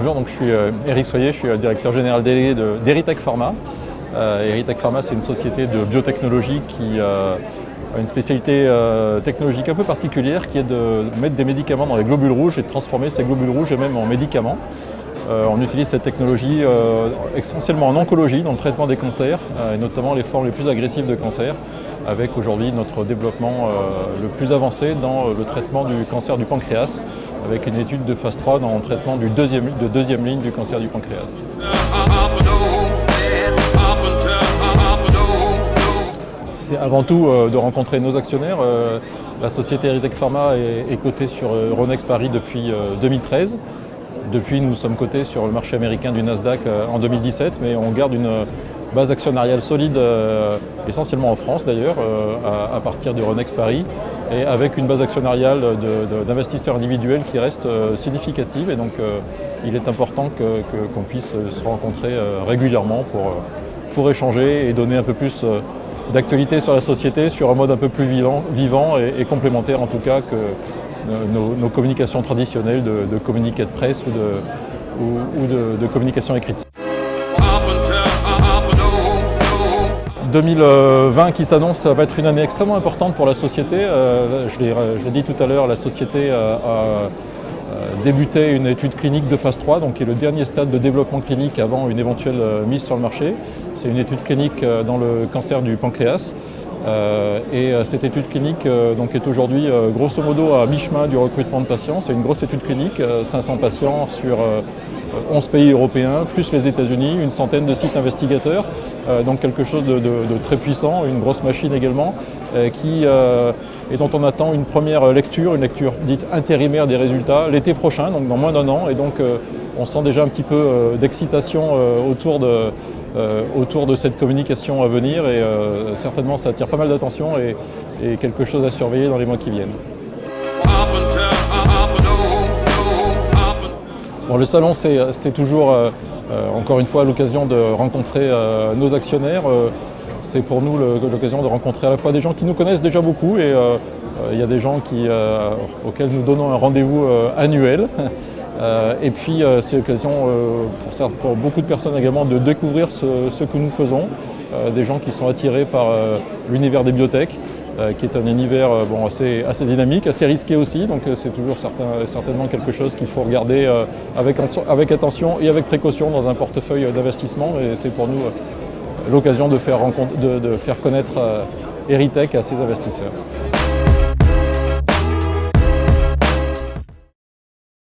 Bonjour, donc je suis Éric Soyer, je suis directeur général délégué d'Erytech Pharma. Erytech Pharma, c'est une société de biotechnologie qui a une spécialité technologique un peu particulière qui est de mettre des médicaments dans les globules rouges et de transformer ces globules rouges eux-mêmes en médicaments. On utilise cette technologie essentiellement en oncologie, dans le traitement des cancers, et notamment les formes les plus agressives de cancer, avec aujourd'hui notre développement le plus avancé dans le traitement du cancer du pancréas, avec une étude de phase 3 dans le traitement de deuxième ligne du cancer du pancréas. C'est avant tout de rencontrer nos actionnaires. La société Erytech Pharma est cotée sur Euronext Paris depuis 2013. Depuis, nous sommes cotés sur le marché américain du Nasdaq en 2017, mais on garde une base actionnariale solide, essentiellement en France d'ailleurs, à partir d'Euronext Paris, et avec une base actionnariale d'investisseurs individuels qui reste significative. Et donc il est important qu'on puisse se rencontrer régulièrement pour échanger et donner un peu plus d'actualité sur la société, sur un mode un peu plus vivant et complémentaire en tout cas que nos communications traditionnelles de communiqués de presse ou de communication écrite. 2020 qui s'annonce va être une année extrêmement importante pour la société. Je l'ai dit tout à l'heure, la société a débuté une étude clinique de phase 3, donc qui est le dernier stade de développement clinique avant une éventuelle mise sur le marché. C'est une étude clinique dans le cancer du pancréas. Et cette étude clinique donc est aujourd'hui grosso modo à mi-chemin du recrutement de patients. C'est une grosse étude clinique, 500 patients sur 11 pays européens, plus les États-Unis, une centaine de sites investigateurs, donc quelque chose de très puissant, une grosse machine également, et dont on attend une première lecture, une lecture dite intérimaire des résultats l'été prochain, donc dans moins d'un an, et donc on sent déjà un petit peu d'excitation autour de cette communication à venir, et certainement ça attire pas mal d'attention et quelque chose à surveiller dans les mois qui viennent. Bon, le salon, c'est toujours, encore une fois, l'occasion de rencontrer nos actionnaires. C'est pour nous l'occasion de rencontrer à la fois des gens qui nous connaissent déjà beaucoup et il y a des gens auxquels nous donnons un rendez-vous annuel. Et puis c'est l'occasion pour beaucoup de personnes également de découvrir ce que nous faisons, des gens qui sont attirés par l'univers des biotech, qui est un univers assez dynamique, assez risqué aussi, donc c'est toujours certainement quelque chose qu'il faut regarder avec attention et avec précaution dans un portefeuille d'investissement, et c'est pour nous l'occasion de faire connaître Erytech à ses investisseurs.